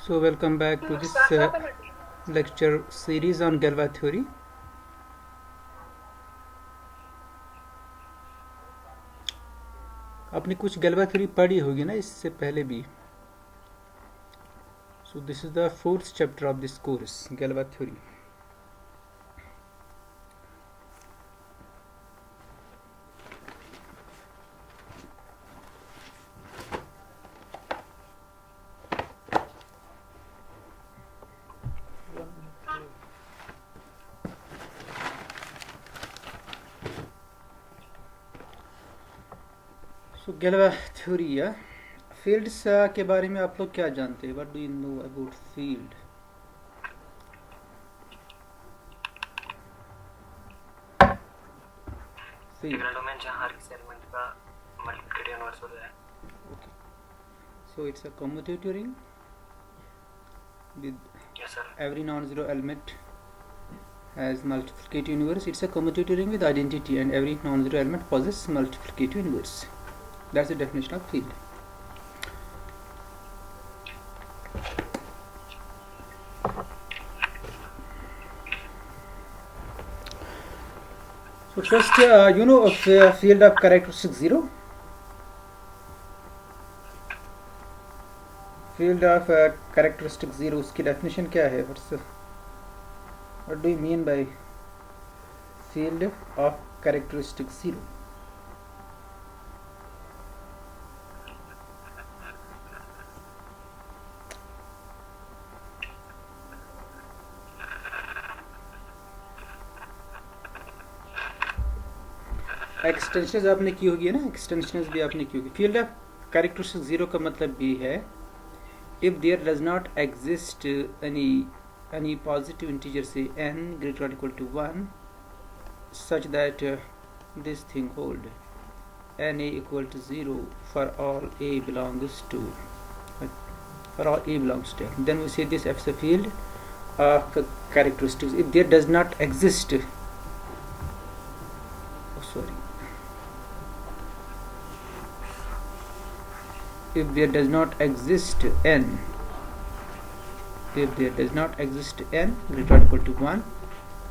So welcome back to this lecture series on Galois theory. आपने कुछ gallows theory पढ़ी होगी ना इससे पहले भी. So this is the fourth chapter of this course, Galois theory. So Galois theory या फील्ड्स के बारे में आप लोग क्या जानते हैं? What do you know about field? Integral domain जहाँ हर किसी एलिमेंट का मल्टीप्लिकेटिव इनवर्स होता है. Okay. So it's a commutative ring with Yes sir. every non-zero element has multiplicative inverse. It's a commutative ring with identity and every non-zero element possesses multiplicative inverse. That's the definition of field. So first, you know of field of characteristic 0. Field of characteristic 0 उसकी definition क्या है? What do you mean by field of characteristic 0? Extensions आपने की होगी ना, extensions भी आपने की होगी. फील्ड ऑफ कैरेक्टरिस्टिक 0 का मतलब भी है if there does not exist any positive integer, say n greater or equal to 1, such that this thing hold n a equal to 0 for all a belongs to n, then we say this f is a field of characteristics. If there does not exist if there does not exist n greater or equal to 1,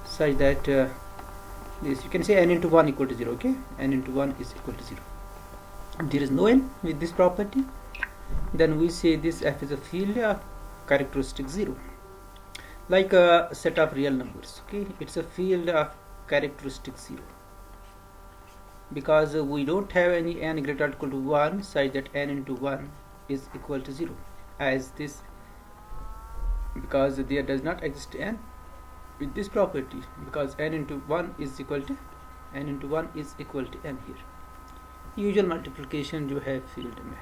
such that this you can say n into 1 equal to 0. Okay, n into 1 is equal to 0. If there is no n with this property, then we say this f is a field of characteristic 0, like a set of real numbers. Okay, it's a field of characteristic 0 because we don't have any n greater or equal to 1 such that n into 1 is equal to 0, as this, because there does not exist n with this property, because n into 1 is equal to n here. Usual multiplication जो है field में,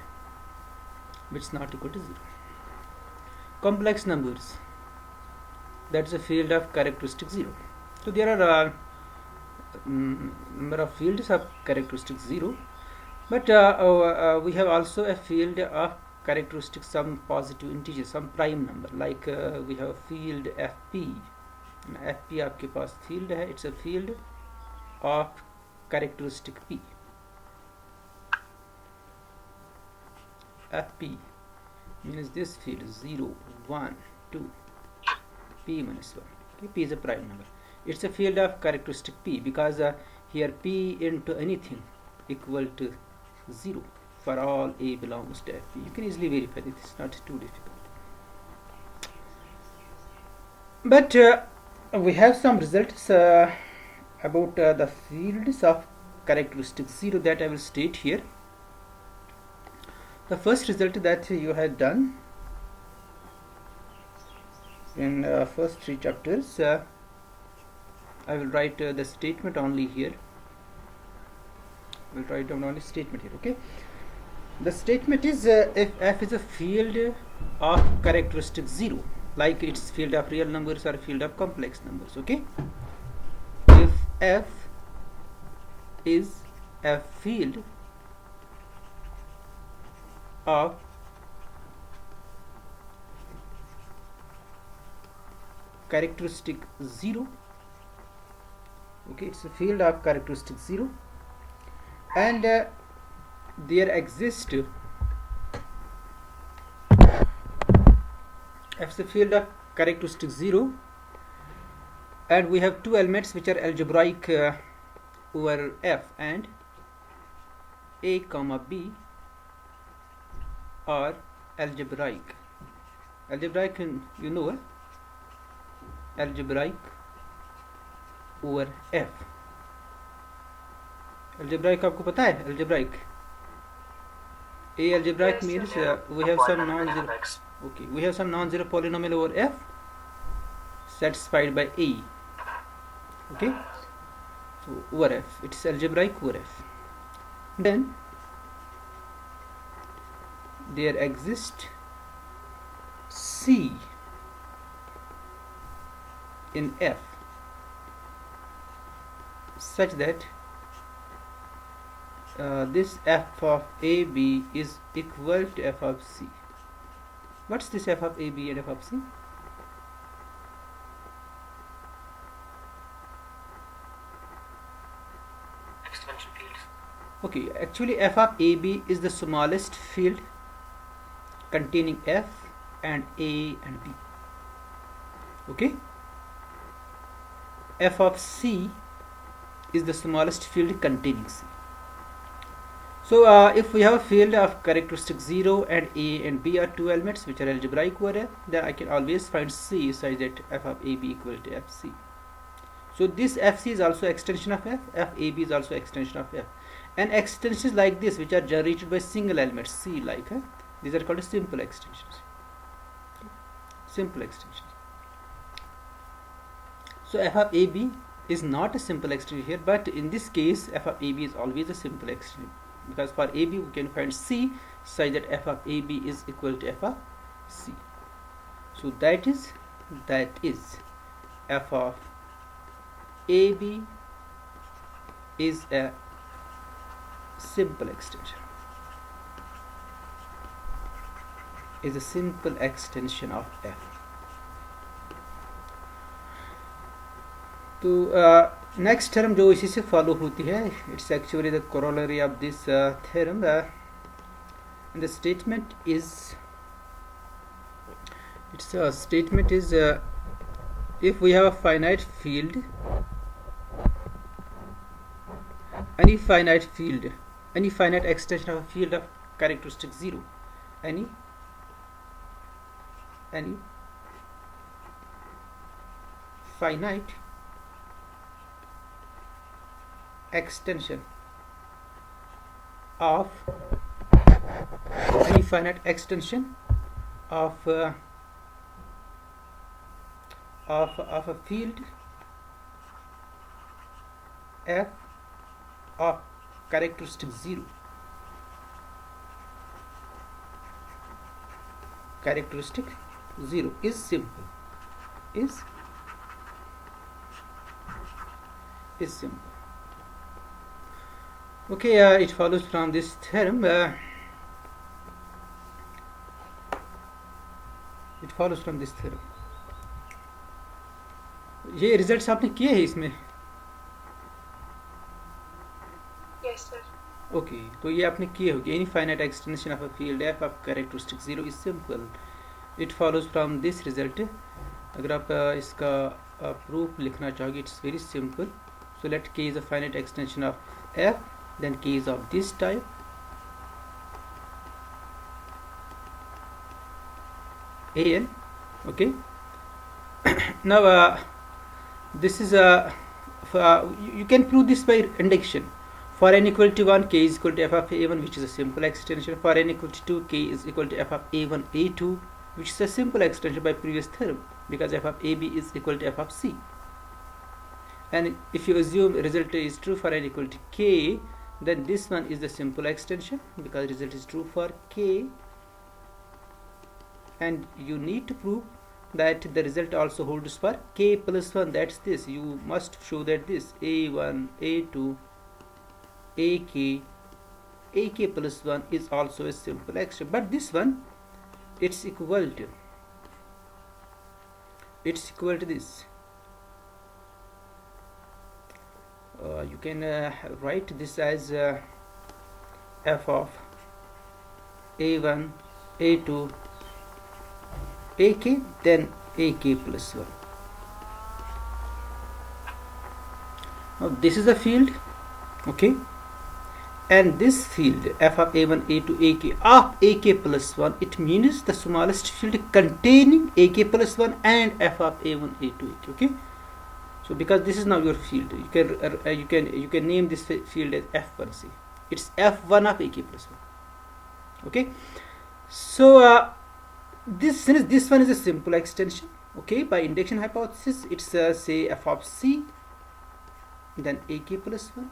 which is not equal to 0. Complex numbers, that's a field of characteristic 0. So there are number of fields of characteristic 0, but we have also a field of characteristic some positive integer, some prime number, like we have a field fp. fp आपके पास field है, it's a field of characteristic p. fp means this field 0 1 2 p minus 1. Okay, p is a prime number. It's a field of characteristic p because here p into anything equal to 0 for all a belongs to fp. You can easily verify this, it's not too difficult. But we have some results about the fields of characteristic 0 that I will state here. The first result that you had done in first 3 chapters, I will write the statement only here. We'll write down only statement here. Okay, the statement is if f is a field of characteristic 0, like it's field of real numbers or field of complex numbers. Okay, if f is a field of characteristic 0, okay, it's a field of characteristic 0, and there exists F is the field of characteristic 0, and we have two elements which are algebraic over F, and A comma B are algebraic. Algebraic, you know, algebraic over F. Algebraic आपको पता है? Algebraic. A algebraic Yes, means yeah. we have some non-zero. Algebraics. Okay, we have some non-zero polynomial over F satisfied by A. Okay, so over F, it's algebraic over F. Then there exists C in F such that this F of AB is equal to F of C. What's this F of AB and F of C? Extension fields. Okay, actually F of AB is the smallest field containing F and A and B. Okay, F of C is the smallest field containing C. So if we have a field of characteristic 0 and A and B are two elements which are algebraic over F, then I can always find C such that F of AB equal to FC. So this FC is also extension of F, FAB is also extension of F. And extensions like this which are generated by single elements C, like these are called simple extensions. Simple extensions. So F of AB is not a simple extension here, but in this case F of AB is always a simple extension, because for AB we can find C such that F of AB is equal to F of C. So that is F of AB is a simple extension, is a simple extension of F. तो next theorem जो इसी से follow होती है, it's actually the corollary of this theorem. The statement is, its statement is, if we have a finite field, any finite extension of a field of characteristic 0, any finite extension of a field F of characteristic 0, is simple, is simple. Okay, it follows from this theorem. ये results आपने किए हैं इसमें? Yes, sir. Okay, तो ये आपने किए होंगे. Any finite extension of a field F of characteristic 0 is simple. It follows from this result. अगर आप इसका प्रूफ लिखना चाहोगे, it's very simple. So let K is a finite extension of F, then k is of this type, an. Okay, now this is you can prove this by induction. For n equal to 1, k is equal to f of a1, which is a simple extension. For n equal to 2, k is equal to f of a1 a2, which is a simple extension by previous theorem, because f of ab is equal to f of c. And if you assume result is true for n equal to k, then this one is the simple extension, because result is true for k. And you need to prove that the result also holds for k plus 1. That's this. You must show that this a1 a2 ak plus 1 is also a simple extension. But this one, it's equal to this. You can write this as f of a1 a2 ak, then ak plus 1. Now this is the field, okay, and this field f of a1 a2 ak of ak plus 1, it means the smallest field containing ak plus 1 and f of a1 a2 ak, okay. So because this is now your field, you can name this field as f1, say it's f1 of ak plus 1, okay. So since this one is a simple extension, okay, by induction hypothesis, it's say f of c then ak plus 1,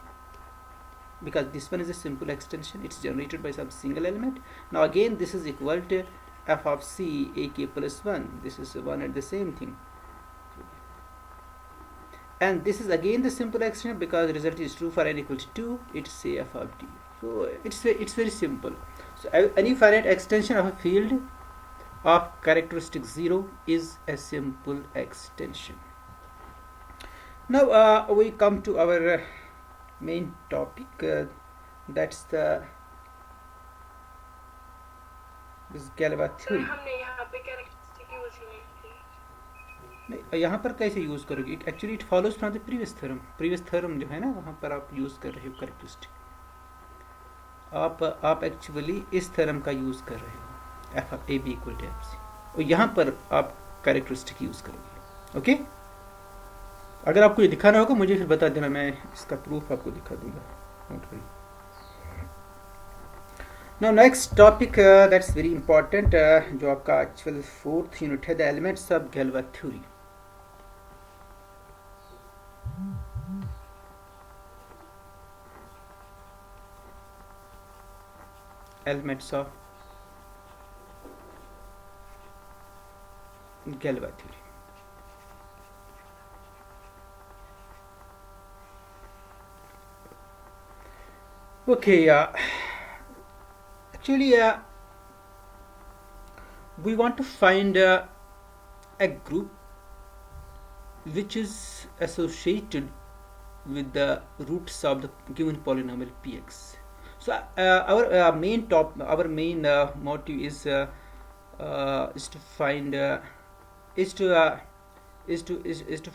because this one is a simple extension, it's generated by some single element. Now again this is equal to f of c ak plus 1, this is one and the same thing, and this is again the simple extension because the result is true for n equal to 2, it's say f of d. So it's very simple. So any finite extension of a field of characteristic 0 is a simple extension. Now we come to our main topic, that's the this Galois theory. हमने यहाँ पे characteristic use ही नहीं की. नहीं, यहाँ पर कैसे use करोगे? Actually it follows from the previous theorem जो है ना, वहाँ पर आप यूज कर रहे हो कैरेक्टरिस्टिक. आप एक्चुअली इस थ्योरम का यूज कर रहे हो, F of A B equal to F C, और यहाँ पर आप कैरेक्टरिस्टिक यूज करोगे, ओके. अगर आपको ये दिखाना होगा मुझे फिर बता देना, मैं इसका प्रूफ आपको दिखा दूंगा. Now next topic that's very important, जो आपका एक्चुअल 4th यूनिट है, the elements of gallows theory. Elements of gallows theory. Okay, actually we want to find a group which is associated with the roots of the given polynomial px. So our main motive is to find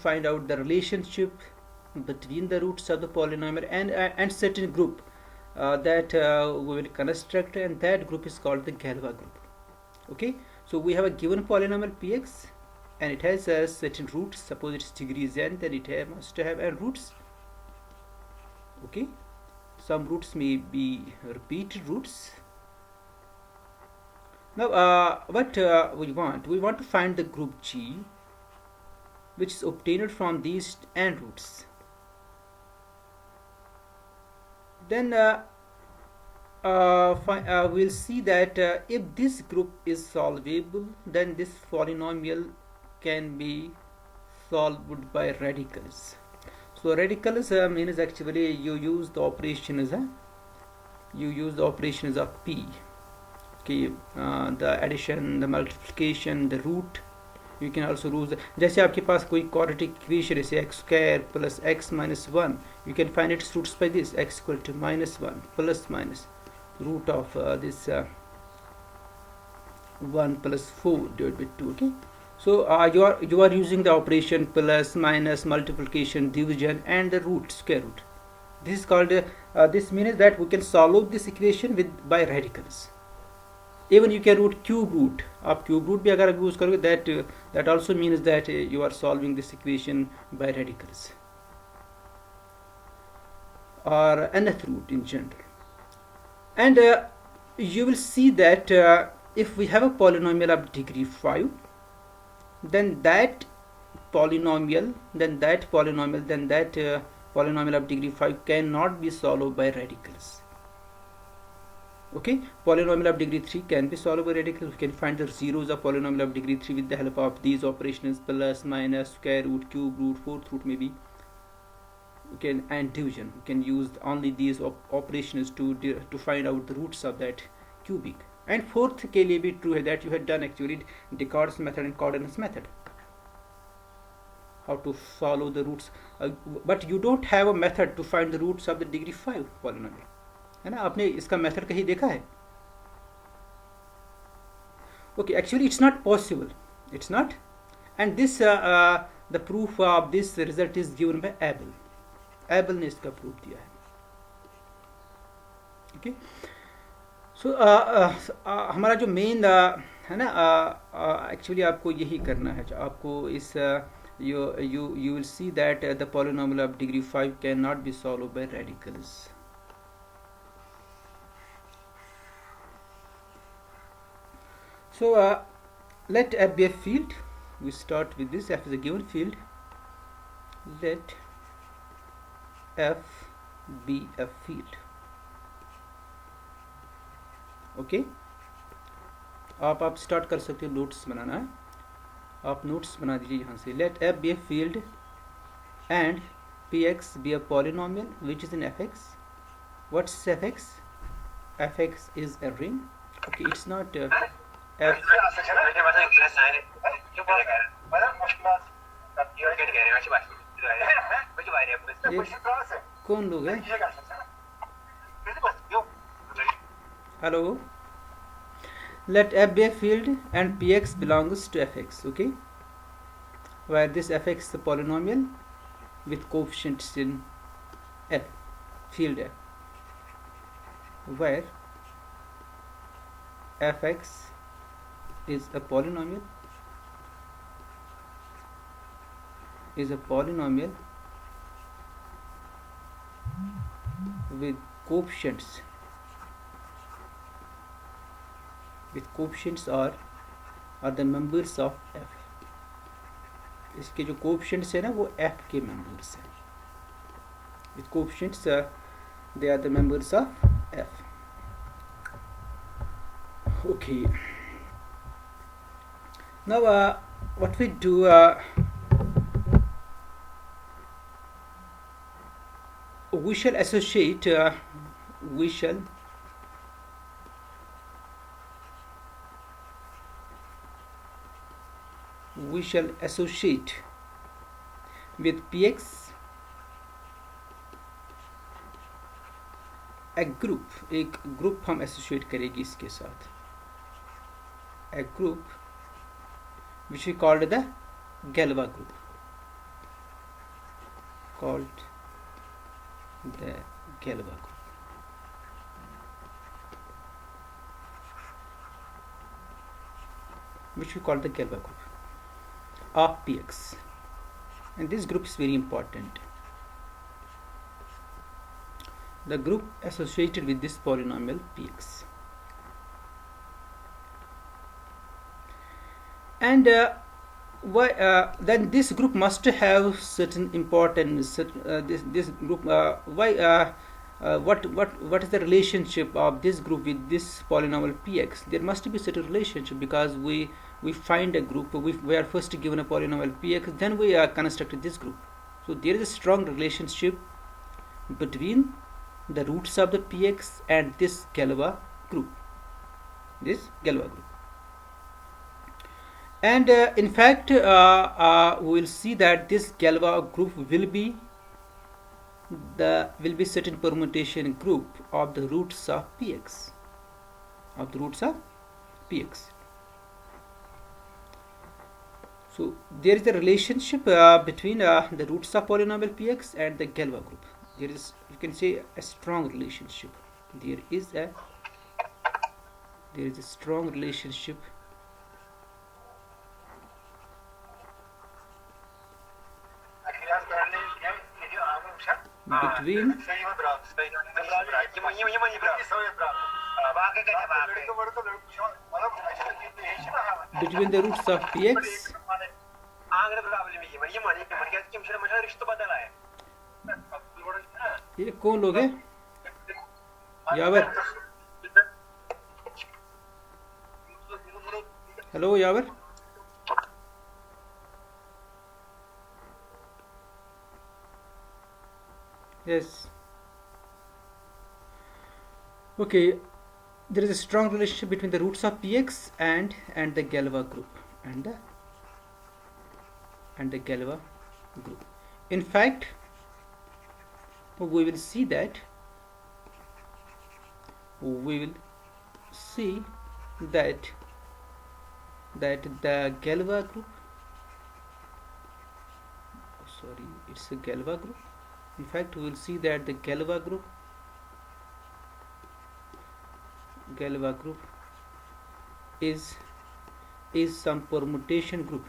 find out the relationship between the roots of the polynomial and certain group that we will construct, and that group is called the Galois group, okay. So we have a given polynomial px and it has certain roots, suppose its degree is n, then it must have n roots, okay. Some roots may be repeated roots. Now what we want to find the group G which is obtained from these n roots. Then we'll see that if this group is solvable, then this polynomial can be solved by radicals. So radicals means actually you use the operations of p, okay, the addition, the multiplication, the root. You can also use जैसे आपके पास कोई quadratic equation जैसे x square plus x minus 1, you can find its roots by this, x equal to minus 1 plus minus root of this 1 plus 4 divided by 2, okay. So you are using the operation plus, minus, multiplication, division, and the root, square root. This is called this means that we can solve this equation by radicals. Even you can root cube root. आप cube root भी अगर use करोगे, that also means that you are solving this equation by radicals or nth root in general. And you will see that if we have a polynomial of degree 5, then that polynomial of degree 5 cannot be solved by radicals. Okay, polynomial of degree 3 can be solved by radicals. We can find the zeros of polynomial of degree 3 with the help of these operations, plus, minus, square root, cube root, fourth root maybe. And division. We can use only these operations to find out the roots of that cubic. And fourth के लिए भी true है that you had done actually Descartes method and coordinates method. How to follow the roots, but you don't have a method to find the roots of the degree 5 polynomial. है ना, आपने इसका method कहीं देखा है? Okay, actually it's not possible. It's not. And this the proof of this result is given by Abel. Abel ने इसका proof दिया है. Okay. So हमारा जो मेन है ना, एक्चुअली आपको यही करना है. आपको इस you will see that the polynomial of degree 5 cannot be solved by radicals. So let F be a field. We start with this. F is a given field. Let F be a field. Okay. आप start कर सकते हो. Notes बनाना है, आप notes बना दीजिए यहाँ से. Let F be a field and Px be a polynomial which is in Fx. What's Fx? Fx is a ring. Okay, it's not F. कौन लोग हैं? Hello. Let F be a field and Px belongs to Fx. Okay, where this Fx is a polynomial with coefficients in F, field F, where Fx is a polynomial with coefficients are the members of F. इसके जो coefficients है ना वो F के members हैं. With coefficients they are the members of F. Okay. Now what we do, we shall associate we shall associate with Px एक group हम associate करेगी इसके साथ. A group which we called the Galois group. Which we call the Galois group of Px, and this group is very important. The group associated with this polynomial Px, and then this group must have certain importance. This group, what is the relationship of this group with this polynomial Px? There must be certain relationship, because we find a group. We are first given a polynomial Px, then we constructed this group. So there is a strong relationship between the roots of the Px and this Galois group. And in fact we will see that this Galois group will be certain permutation group of the roots of Px. So there is a relationship between the roots of polynomial Px and the Galois group. There is, you can say, a strong relationship. There is a strong relationship between the roots of Px. ये कौन लोग हैं? Yawar. Hello Yawar. Yes. Okay. There is a strong relationship between the roots of Px and the Galois group and the Galois group. In fact, we will see that that the Galois group, sorry, it's a Galois group. In fact, we will see that the Galois group is some permutation group.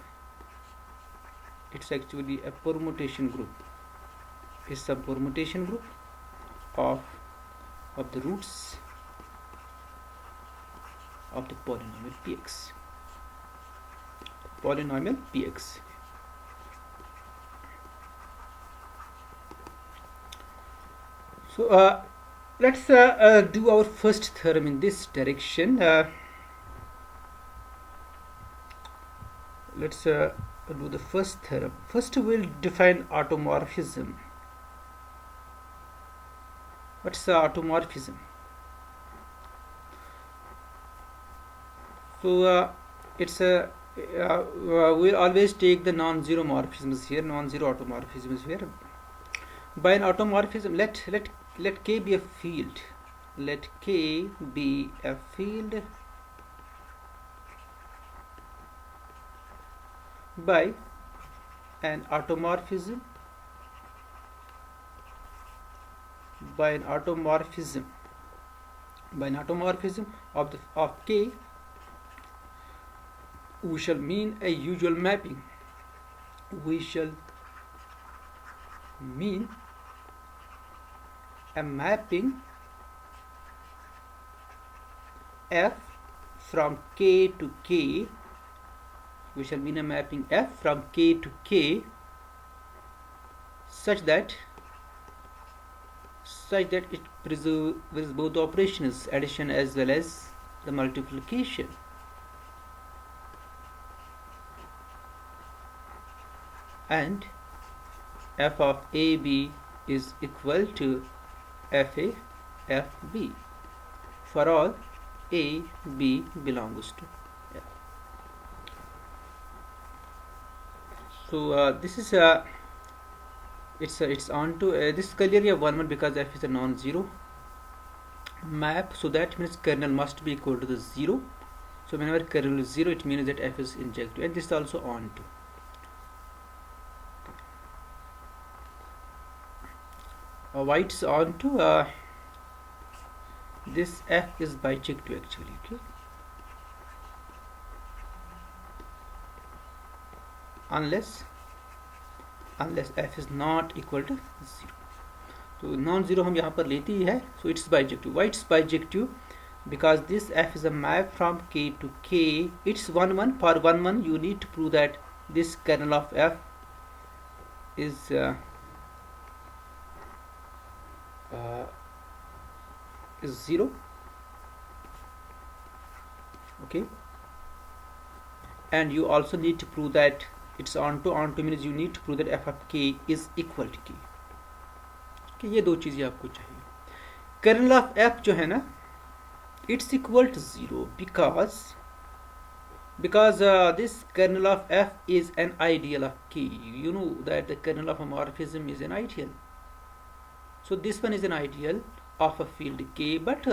It's actually a permutation group. It's some permutation group of the roots of the polynomial px. So let's do our first theorem in this direction. Let's do the first theorem. First we'll define automorphism. What's automorphism? So it's a we'll always take the non-zero morphisms here, non-zero automorphisms here. By an automorphism, let K be a field. Let K be a field by an automorphism of K, we shall mean a usual mapping. We shall mean a mapping f from K to K. We shall mean a mapping f from K to K such that it preserves both the operations, addition as well as the multiplication. And f of AB is equal to FA FB for all A B belongs to F. So this is it's on to this clearly a 1 because F is a non-zero map, so that means kernel must be equal to the 0. So whenever kernel is 0, it means that F is injective, and this is also on to. Why it's on to this F is bijective actually, okay? Unless F is not equal to 0. तो non-zero हम यहाँ पर लेते ही है, so it's bijective. Why it's bijective? Because this F is a map from K to K. It's 1 for 1 you need to prove that this kernel of F is 0, okay, and you also need to prove that it's onto means you need to prove that f of k is equal to k. Okay, ये दो चीजें आपको चाहिए. Kernel of f जो है ना, it's equal to 0 because this kernel of f is an ideal of k. You know that the kernel of homomorphism is an ideal. So this one is an ideal of a field K, but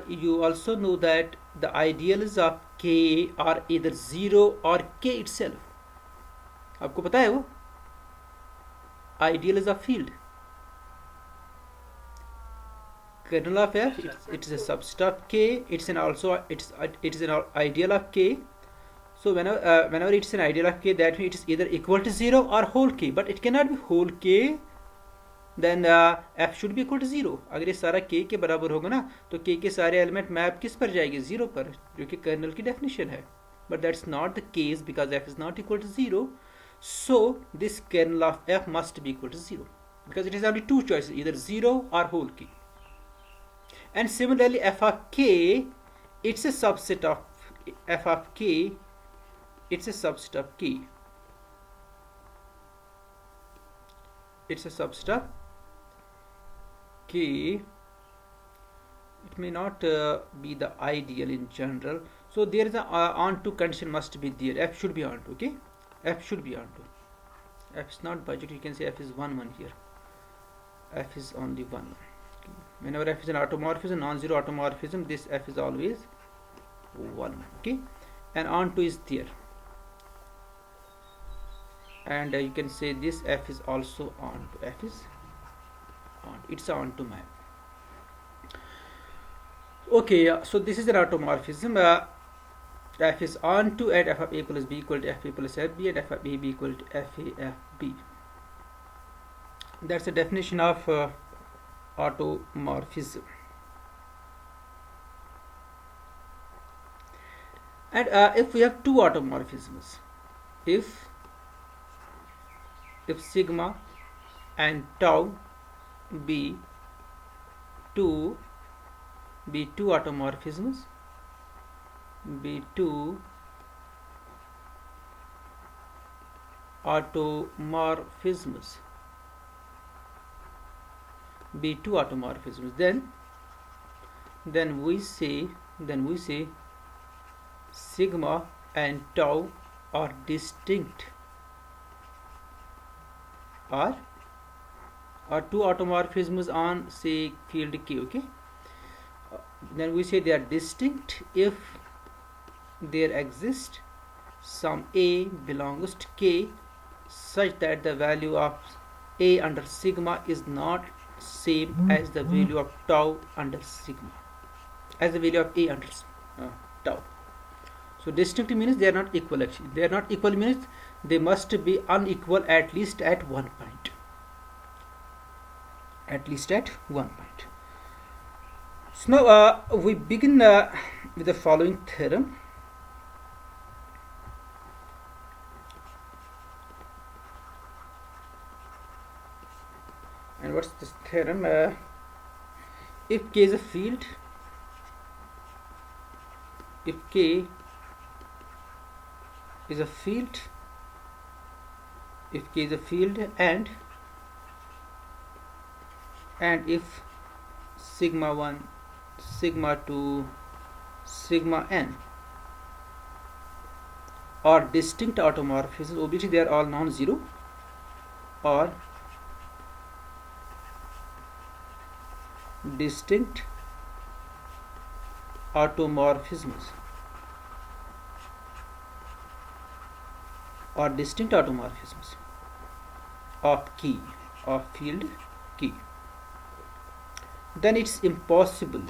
you also know that the ideals of K are either 0 or K itself. आपको पता है वो? Ideal is a field. Kernel of F, it is a subset of K. It is an ideal of K. So whenever it's an ideal of K, that means it is either equal to 0 or whole K, but it cannot be whole K. Then f should be equal to 0. अगर ये सारा k के बराबर होगा ना, तो k के सारे एलिमेंट मैप किस पर जाएंगे? 0 पर, जो कि कर्नल की डेफिनेशन है. But that's not the case because f is not equal to 0. So this kernel of f must be equal to 0 because it is only two choices, either 0 or whole k. And similarly, f of k, it's a subset of f of k. It's a subset of k. It's a subset of k. It may not be the ideal in general, so there is a onto condition must be there. F should be onto, okay? F should be onto. F is not bijective. You can say F is 1 here. F is only 1. Okay. Whenever F is an automorphism, non-zero automorphism, this F is always 1. Okay, and onto is there, and you can say this f is also onto. F is on, it's onto map. Okay, so this is an automorphism. F is onto at f of a plus b equal to f a plus f b, and f of a b equal to f a f b. That's the definition of automorphism. And if we have two automorphisms, if sigma and tau be two automorphisms, be two automorphisms, then we say sigma and tau are distinct, are two automorphisms on, say, field K. Okay, then we say they are distinct if there exists some A belongs to K such that the value of A under sigma is not same as the value of tau under sigma, as the value of A under tau. So distinct means they are not equal. Actually, they are not equal means they must be unequal at least at one point. So now we begin with the following theorem. And what's this theorem? If K is a field, if K is a field, and if sigma 1, sigma 2, sigma n are distinct automorphisms, obviously they are all non-zero, or distinct automorphisms, of key, of field key, then it's impossible,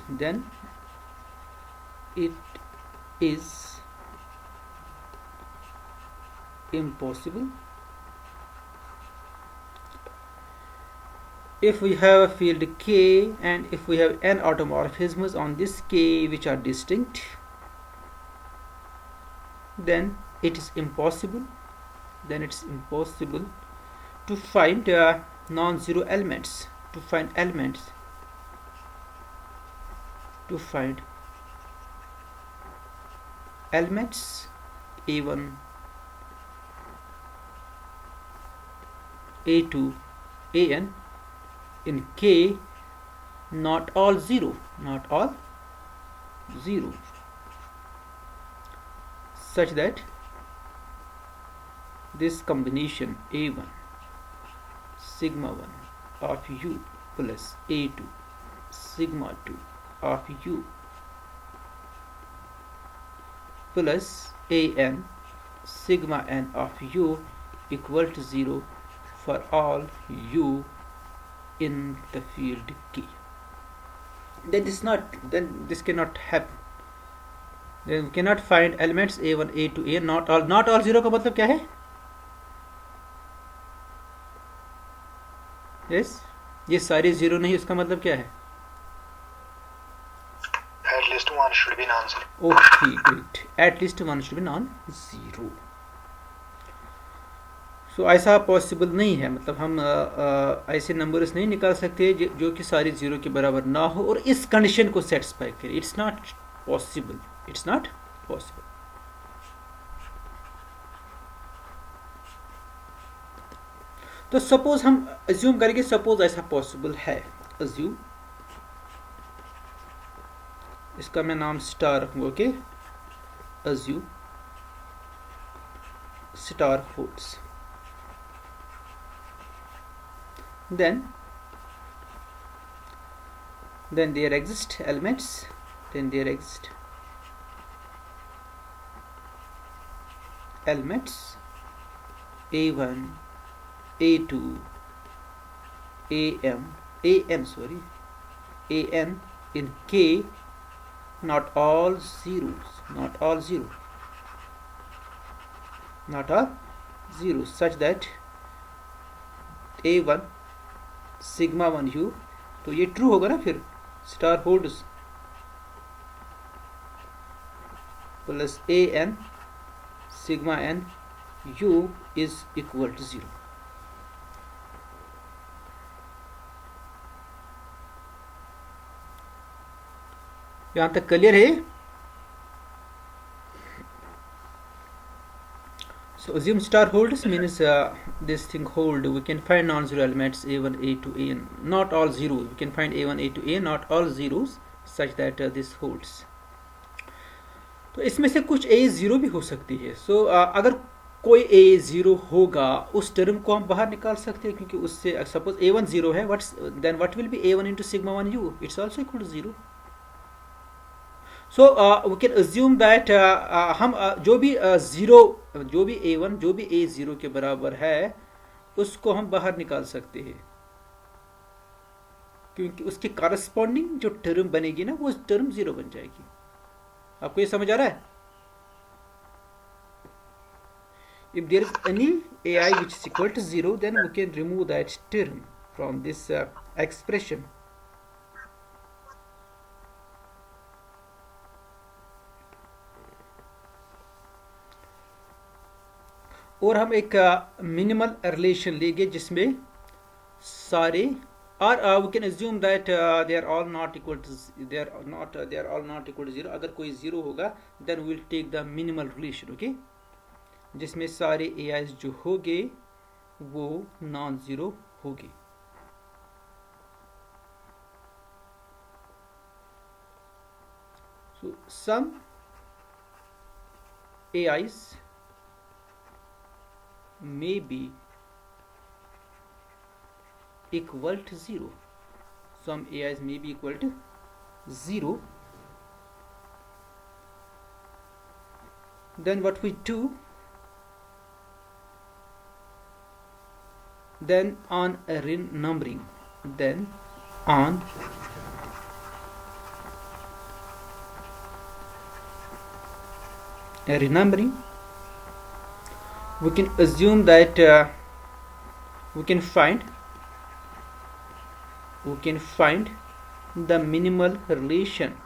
if we have a field K and if we have n automorphisms on this K which are distinct, then it is impossible to find non-zero elements, to find elements A1, A2, An in K not all zero, such that this combination A1 sigma 1 of u plus A2 sigma 2 of u plus An sigma n of u equal to 0 for all u in the field K. Then this cannot happen. Then we cannot find elements A1, A2, A not all zero का मतलब क्या है? Yes, ये सारे zero नहीं, उसका मतलब क्या है? At least one should be non-zero. Okay, great. At least one should be non-zero. So ऐसा पॉसिबल नहीं है, मतलब हम ऐसे नंबर्स नहीं निकाल सकते जो कि सारी जीरो के बराबर ना हो और इस कंडीशन को सेटिस्फाई करे. It's not possible. तो सपोज हम अज्यूम करेंगे, सपोज ऐसा पॉसिबल है. अज्यूम, इसका मैं नाम स्टार रखूंगा. Okay, assume star holds. Then there exist elements. elements a1, a2, an in K, not all zeros, such that a1 sigma 1 u, तो ये ट्रू होगा ना फिर, star holds plus a n sigma n u is equal to 0. यहां तक clear है? So assume star holds means this thing hold. We can find non-zero elements a1, a2, an. Not all zeros. We can find a1, a2, a. Not all zeros, such that this holds. तो इसमें से कुछ a zero भी हो सकती है. So अगर कोई a जीरो होगा, उस टर्म को हम बाहर निकाल सकते हैं, क्योंकि उससे सपोज a1 जीरो है. Then what will be a1 into sigma 1 u? It's also equal to 0. So we can assume that हम जो भी a1 जो भी a जीरो के बराबर है, उसको हम बाहर निकाल सकते हैं, क्योंकि उसके कॉरस्पॉन्डिंग जो टर्म बनेगी ना, वो टर्म 0 बन जाएगी. आपको ये समझ आ रहा है? If there is any ai which is equal to 0, then we can remove that term from this expression. और हम एक मिनिमल रिलेशन लेंगे जिसमें सारे, और we can assume that they are all not equal to 0. अगर कोई 0 होगा, then we will take the minimal relation, okay, जिसमें सारे ai's जो होंगे वो नॉन जीरो होंगे. So some ai's may be equal to 0. Some ai's may be equal to 0. Then what we do, then on renumbering, we can assume that we can find the minimal relation,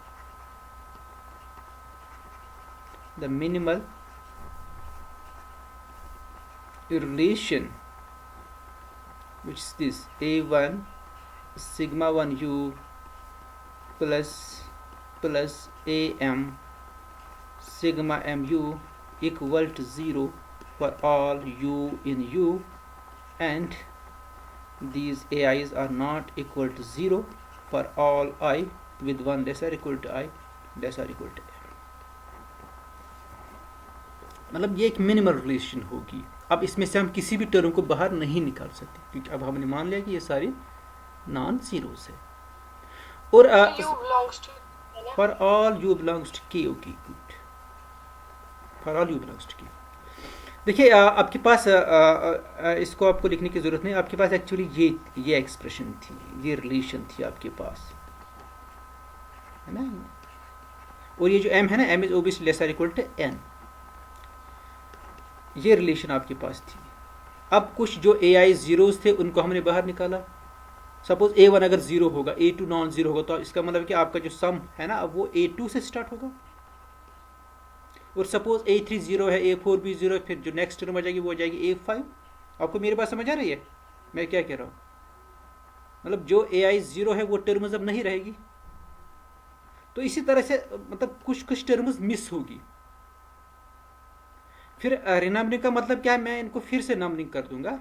which is this a1 sigma 1 u plus am sigma mu equal to 0 for all u in u, and these ai's are not equal to 0 for all I with 1 less or equal to I less or equal to m. मतलब ये एक minimal relation होगी. अब इसमें से हम किसी भी टर्म को बाहर नहीं निकाल सकते, क्योंकि अब हमने मान लिया कि ये सारे नॉन जीरोस है. और for all u belongs to k, okay good, for all u belongs to k. देखिए आपके पास इसको आपको लिखने की ज़रूरत नहीं. आपके पास एक्चुअली ये एक्सप्रेशन थी, ये रिलेशन थी आपके पास, है ना. और ये जो m है ना, m इज ओबियसली लेस और इक्वल टू n. ये रिलेशन आपके पास थी. अब कुछ जो ai जीरोस थे उनको हमने बाहर निकाला. सपोज a1 अगर 0 होगा, a2 नॉन जीरो होगा, तो इसका मतलब कि आपका जो सम है ना, अब वो a2 से स्टार्ट होगा. और सपोज a3 0 है, a4 भी 0 है, फिर जो नेक्स्ट टर्म आ जाएगी वो हो जाएगी a5. आपको मेरी बात समझ आ रही है मैं क्या कह रहा हूँ? मतलब जो ai 0 है वो टर्म्स अब नहीं रहेगी. तो इसी तरह से मतलब कुछ टर्म्स मिस होगी. फिर रिनंबरिंग का मतलब क्या है, मैं इनको फिर से नंबरिंग कर दूंगा.